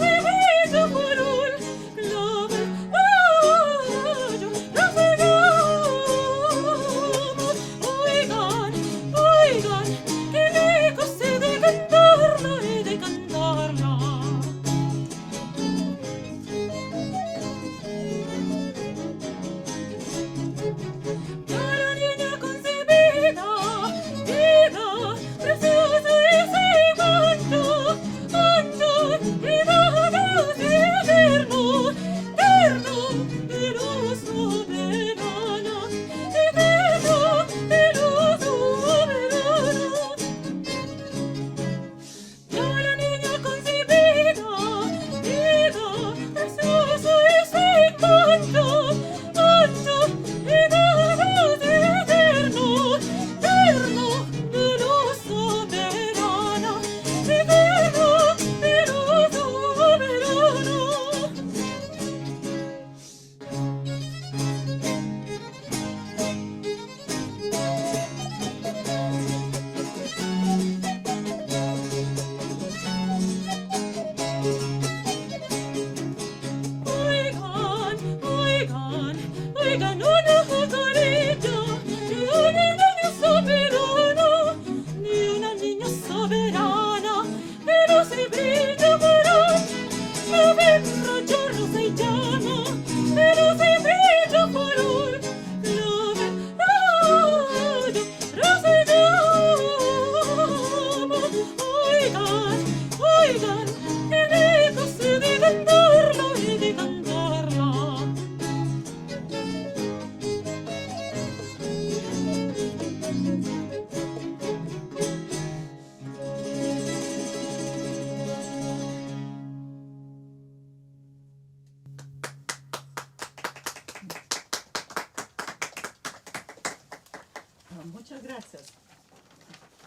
Muchas gracias.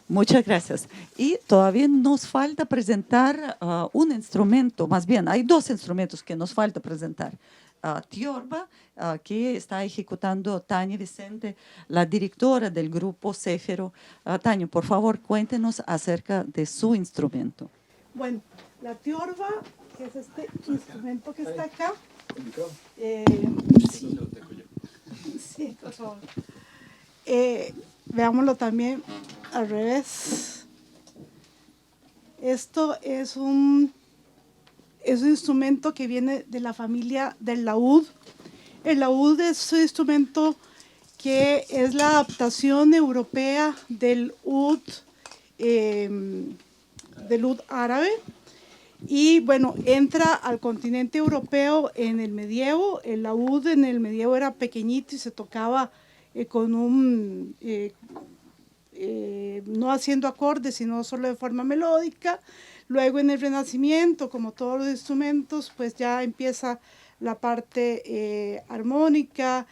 Muchas gracias. Y todavía nos falta presentar un instrumento, más bien, hay dos instrumentos que nos falta presentar. Tiorba, que está ejecutando Tania Vicente, la directora del grupo Céfiro. Tania, por favor, cuéntenos acerca de su instrumento. Bueno, la tiorba, que es este instrumento que está acá. Sí, sí, por favor. Veámoslo también al revés. Esto es un instrumento que viene de la familia del laúd. El laúd es un instrumento que es la adaptación europea del oud árabe. Y bueno, entra al continente europeo en el medievo. El laúd en el medievo era pequeñito y se tocaba con un, no haciendo acordes, sino solo de forma melódica. Luego en el Renacimiento, como todos los instrumentos, pues ya empieza la parte armónica,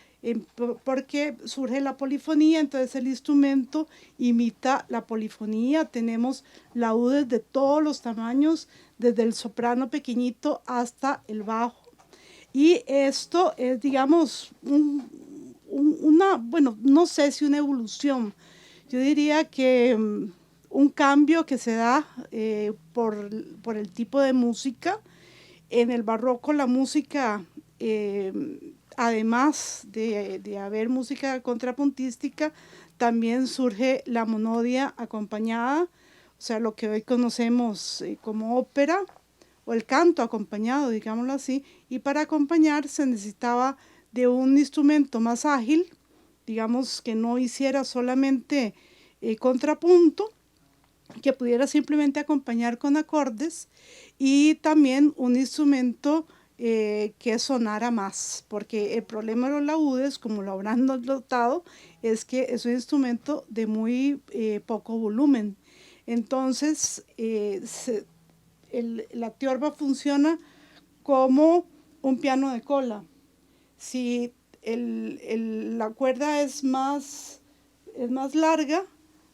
porque surge la polifonía, entonces el instrumento imita la polifonía. Tenemos laúdes de todos los tamaños, desde el soprano pequeñito hasta el bajo. Y esto es, digamos, bueno, no sé si una evolución, yo diría que un cambio que se da por el tipo de música. En el barroco la música, además de haber música contrapuntística, también surge la monodia acompañada, o sea, lo que hoy conocemos como ópera, o el canto acompañado, digámoslo así, y para acompañar se necesitaba de un instrumento más ágil, digamos que no hiciera solamente contrapunto, que pudiera simplemente acompañar con acordes, y también un instrumento que sonara más, porque el problema de los laúdes, como lo habrán notado, es que es un instrumento de muy poco volumen. Entonces, la tiorba funciona como un piano de cola. Si la cuerda es más larga,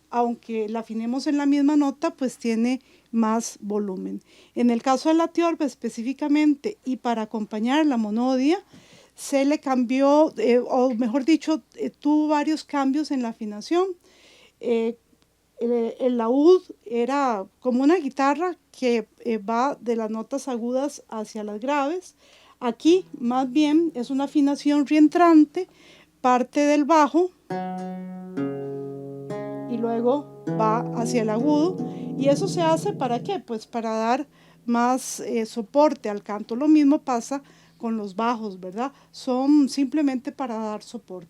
aunque la afinemos en la misma nota, pues tiene más volumen. En el caso de la tiorba específicamente, y para acompañar la monodia, se le cambió, o mejor dicho, tuvo varios cambios en la afinación. El laúd era como una guitarra que va de las notas agudas hacia las graves. Aquí, más bien, es una afinación rientrante, parte del bajo y luego va hacia el agudo. ¿Y eso se hace para qué? Pues para dar más soporte al canto. Lo mismo pasa con los bajos, ¿verdad? Son simplemente para dar soporte.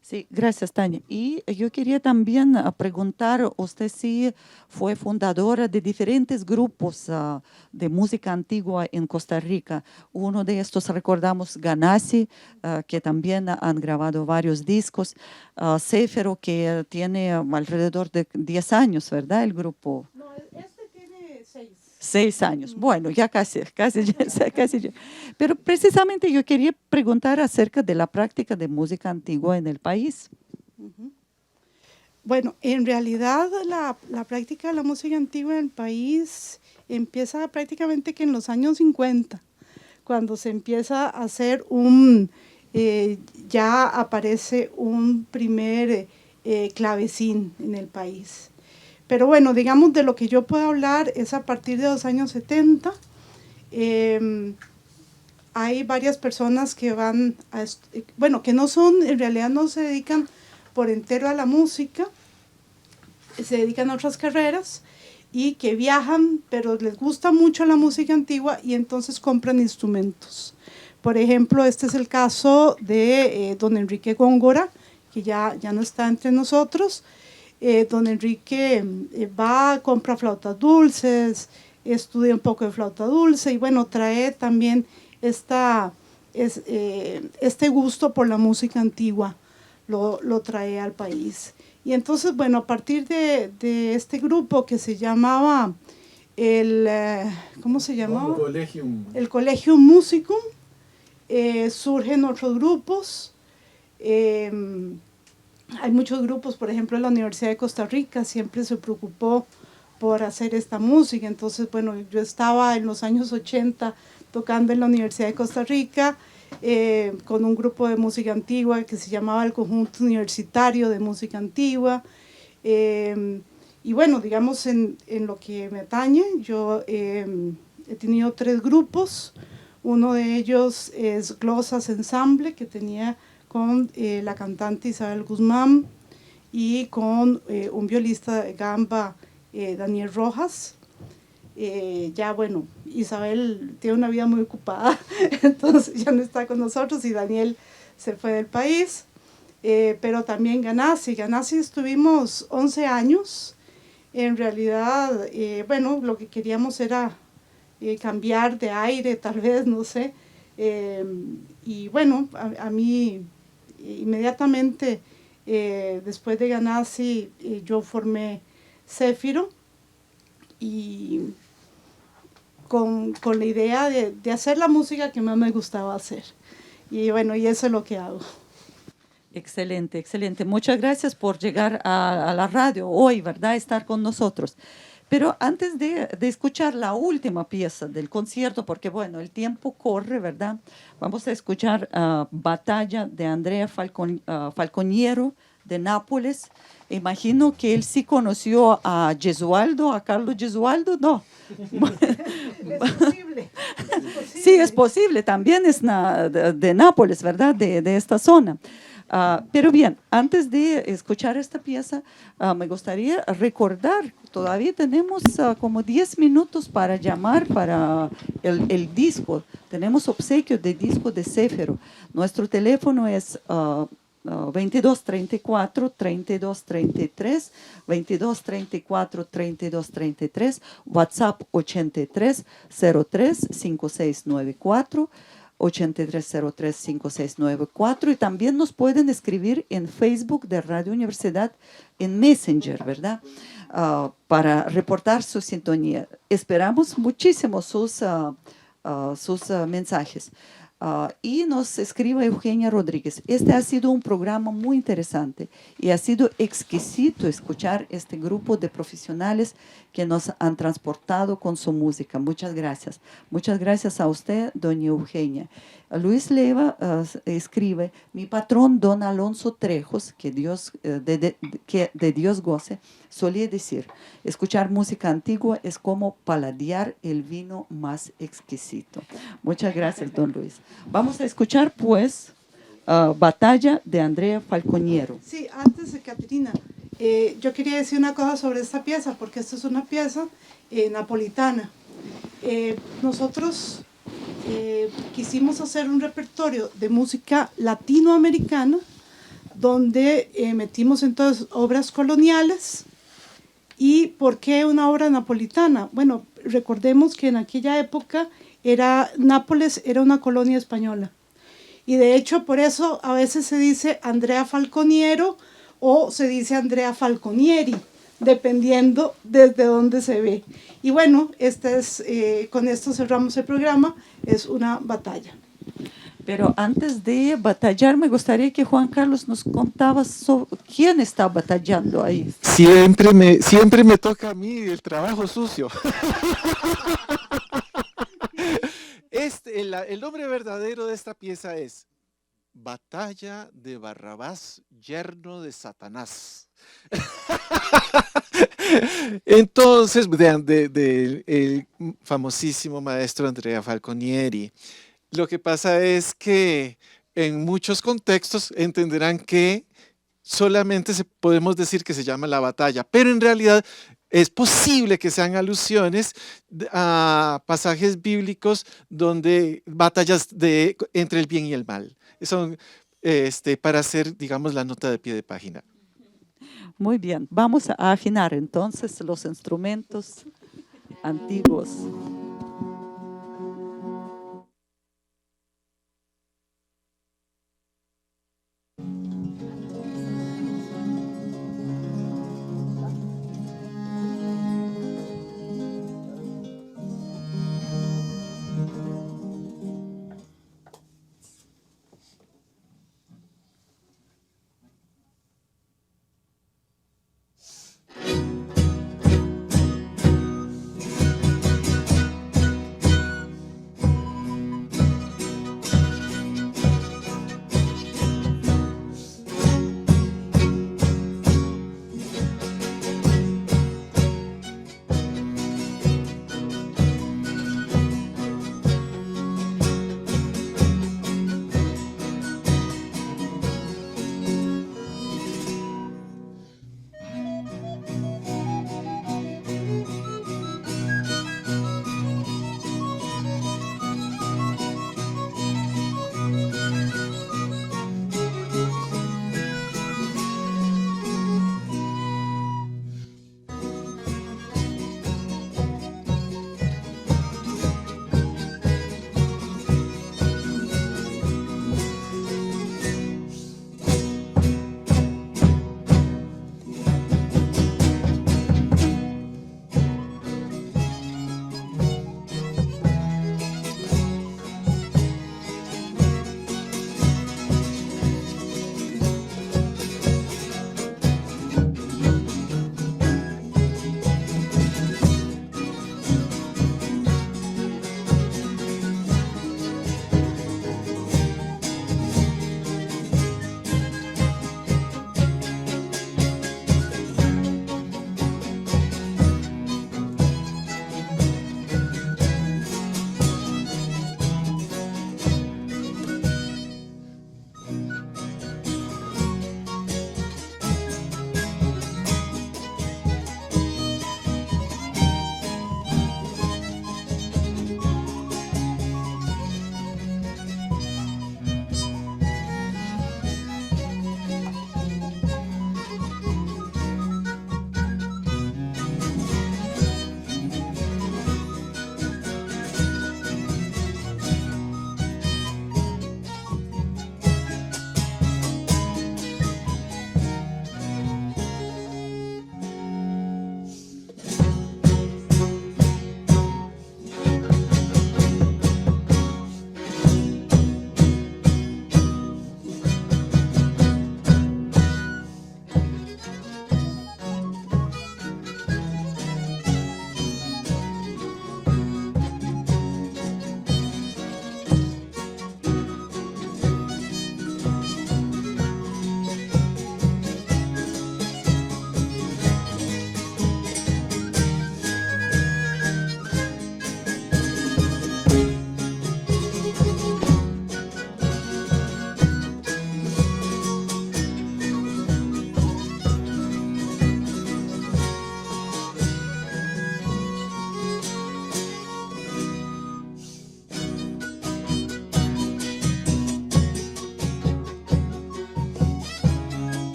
Sí, gracias, Tania. Y yo quería también preguntar, usted sí fue fundadora de diferentes grupos de música antigua en Costa Rica. Uno de estos recordamos Ganassi, que también han grabado varios discos. Céfiro, que tiene alrededor de 10 años, ¿verdad? El grupo. No, este tiene 6. 6 años. Bueno, ya casi. Pero precisamente yo quería preguntar acerca de la práctica de música antigua en el país. Bueno, en realidad la práctica de la música antigua en el país empieza prácticamente que en los años 50, cuando se empieza a hacer ya aparece un primer clavecín en el país. Pero bueno, digamos de lo que yo puedo hablar es a partir de los años 70. Hay varias personas que que no son, en realidad no se dedican por entero a la música, se dedican a otras carreras y que viajan, pero les gusta mucho la música antigua y entonces compran instrumentos. Por ejemplo, este es el caso de don Enrique Góngora, que ya no está entre nosotros. Don Enrique compra flautas dulces, estudia un poco de flauta dulce y bueno, trae también este gusto por la música antigua, lo trae al país. Y entonces, bueno, a partir de este grupo que se llamaba ¿cómo se llamaba? El Collegium Musicum, surgen otros grupos. hay muchos grupos, por ejemplo, la Universidad de Costa Rica siempre se preocupó por hacer esta música. Entonces, bueno, yo estaba en los años 80 tocando en la Universidad de Costa Rica con un grupo de música antigua que se llamaba el Conjunto Universitario de Música Antigua. Y bueno, digamos, en lo que me atañe, yo he tenido 3 grupos. Uno de ellos es Glosas Ensemble, que tenía con la cantante Isabel Guzmán y con un violista de gamba, Daniel Rojas. Ya bueno, Isabel tiene una vida muy ocupada, entonces ya no está con nosotros y Daniel se fue del país. Pero también Ganassi estuvimos 11 años. En realidad, bueno, lo que queríamos era cambiar de aire, tal vez, no sé. Y bueno, a mí inmediatamente después de Ganassi yo formé Céfiro y con la idea de hacer la música que más me gustaba hacer. Y bueno, y eso es lo que hago. Excelente, excelente. Muchas gracias por llegar a la radio hoy, ¿verdad? Estar con nosotros. Pero antes de escuchar la última pieza del concierto, porque bueno, el tiempo corre, ¿verdad? Vamos a escuchar Batalla de Andrea Falconiero de Nápoles. Imagino que él sí conoció a Gesualdo, a Carlos Gesualdo, ¿no? Es posible. Sí, es posible. También es de Nápoles, ¿verdad? De esta zona. Pero bien, antes de escuchar esta pieza, me gustaría recordar, todavía tenemos como 10 minutos para llamar para el disco. Tenemos obsequio de disco de Céfiro. Nuestro teléfono es 2234 3233, 2234 3233, WhatsApp 8303-5694, 8303-5694, y también nos pueden escribir en Facebook de Radio Universidad en Messenger, ¿verdad? Para reportar su sintonía. Esperamos muchísimo sus mensajes. Y nos escribe Eugenia Rodríguez. Este ha sido un programa muy interesante y ha sido exquisito escuchar este grupo de profesionales que nos han transportado con su música. Muchas gracias. Muchas gracias a usted, doña Eugenia. Luis Leiva escribe: mi patrón, don Alonso Trejos, que de Dios goce, solía decir: escuchar música antigua es como paladear el vino más exquisito. Muchas gracias, don Luis. Vamos a escuchar, pues, Batalla de Andrea Falconiero. Sí, antes de Caterina, yo quería decir una cosa sobre esta pieza, porque esta es una pieza napolitana. Nosotros quisimos hacer un repertorio de música latinoamericana, donde metimos entonces obras coloniales. ¿Y por qué una obra napolitana? Bueno, recordemos que en aquella época Nápoles era una colonia española. Y de hecho, por eso a veces se dice Andrea Falconiero o se dice Andrea Falconieri, dependiendo desde dónde se ve. Y bueno, con esto cerramos el programa, es una batalla. Pero antes de batallar, me gustaría que Juan Carlos nos contaba sobre quién está batallando ahí. Siempre me toca a mí el trabajo sucio. El nombre verdadero de esta pieza es Batalla de Barrabás, yerno de Satanás. Entonces, el famosísimo maestro Andrea Falconieri. Lo que pasa es que en muchos contextos entenderán que solamente podemos decir que se llama la batalla, pero en realidad es posible que sean alusiones a pasajes bíblicos donde batallas entre el bien y el mal. Son para hacer, digamos, la nota de pie de página. Muy bien, vamos a afinar entonces los instrumentos antiguos.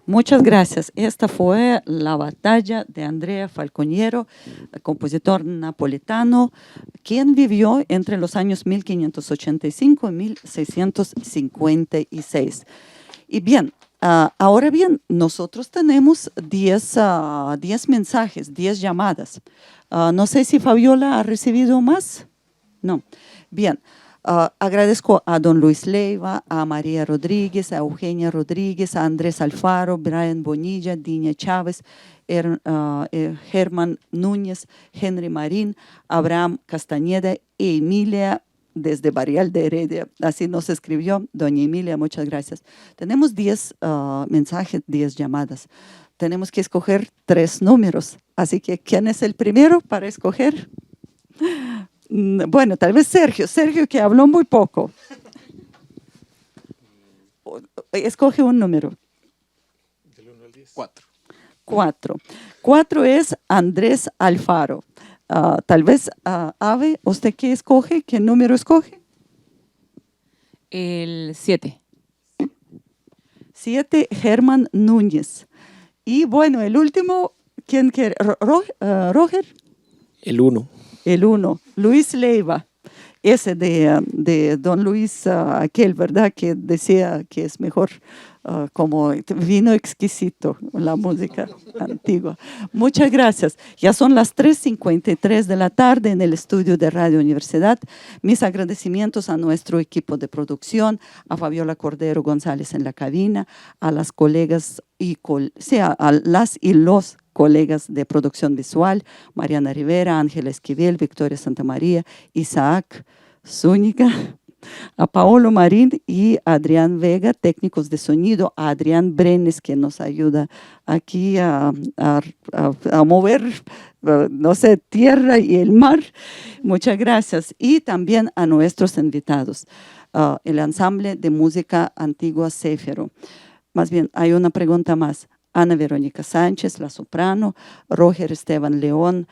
Muchas gracias. Esta fue la batalla de Andrea Falconiero, compositor napolitano, quien vivió entre los años 1585 y 1656. Y bien, ahora bien, nosotros tenemos 10 mensajes, 10 llamadas. No sé si Fabiola ha recibido más. No. Bien. Agradezco a don Luis Leiva, a María Rodríguez, a Eugenia Rodríguez, a Andrés Alfaro, Brian Bonilla, Diña Chávez, Germán Núñez, Henry Marín, Abraham Castañeda e Emilia desde Barrial de Heredia. Así nos escribió doña Emilia, muchas gracias. Tenemos 10 mensajes, 10 llamadas. Tenemos que escoger 3 números. Así que, ¿quién es el primero para escoger? Bueno, tal vez Sergio que habló muy poco. Escoge un número. Del 1 al 10. 4. 4. 4 es Andrés Alfaro. Tal vez, Ave, ¿usted qué escoge? ¿Qué número escoge? El 7. 7, Germán Núñez. Y bueno, el último, ¿quién quiere? ¿Roger? El 1. El 1, Luis Leiva, ese de don Luis, aquel, ¿verdad? Que decía que es mejor como vino exquisito, la música antigua. Muchas gracias. Ya son las 3:53 de la tarde en el estudio de Radio Universidad. Mis agradecimientos a nuestro equipo de producción, a Fabiola Cordero González en la cabina, a las colegas a las y los colegas de producción visual, Mariana Rivera, Ángela Esquivel, Victoria Santamaría, Isaac Zúñiga, a Paolo Marín y Adrián Vega, técnicos de sonido, a Adrián Brenes, que nos ayuda aquí a mover, no sé, tierra y el mar. Muchas gracias. Y también a nuestros invitados, el ensamble de música antigua Céfiro. Más bien, hay una pregunta más. Ana Verónica Sánchez, la soprano, Roger Esteban León,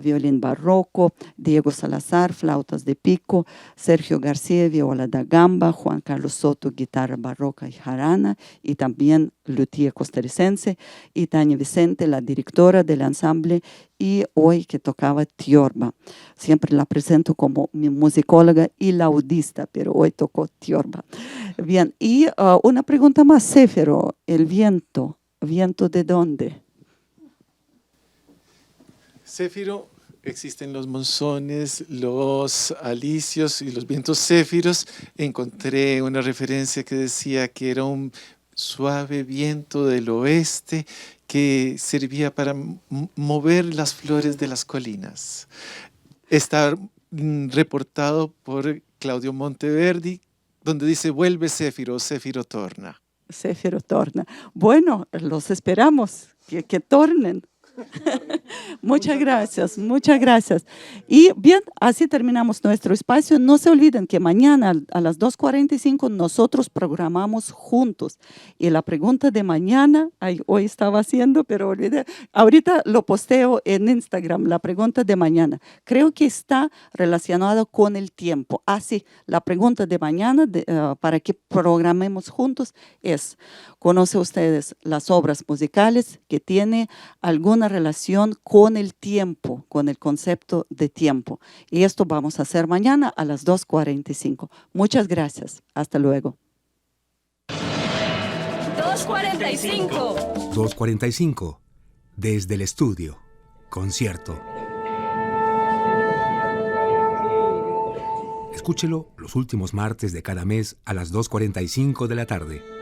violín barroco, Diego Salazar, flautas de pico, Sergio García, viola da gamba, Juan Carlos Soto, guitarra barroca y jarana, y también luthier costarricense, y Tania Vicente, la directora del ensamble, y hoy que tocaba tiorba. Siempre la presento como mi musicóloga y laudista, pero hoy tocó tiorba. Bien, y una pregunta más, Céfiro, el viento. ¿Viento de dónde? Céfiro, existen los monzones, los alisios y los vientos céfiros. Encontré una referencia que decía que era un suave viento del oeste que servía para mover las flores de las colinas. Está reportado por Claudio Monteverdi, donde dice: vuelve Céfiro, Céfiro torna. Céfiro torna. Bueno, los esperamos, que tornen. Muchas gracias, muchas gracias. Y bien, así terminamos nuestro espacio. No se olviden que mañana a las 2:45 nosotros programamos juntos. Y la pregunta de mañana, hoy estaba haciendo, pero olvidé. Ahorita lo posteo en Instagram, la pregunta de mañana. Creo que está relacionado con el tiempo. Así, la pregunta de mañana para que programemos juntos es: ¿conoce ustedes las obras musicales que tiene alguna relación con el tiempo, con el concepto de tiempo? Y esto vamos a hacer mañana a las 2:45. Muchas gracias. Hasta luego. 2:45. 2:45. Desde el estudio. Concierto. Escúchelo los últimos martes de cada mes a las 2:45 de la tarde.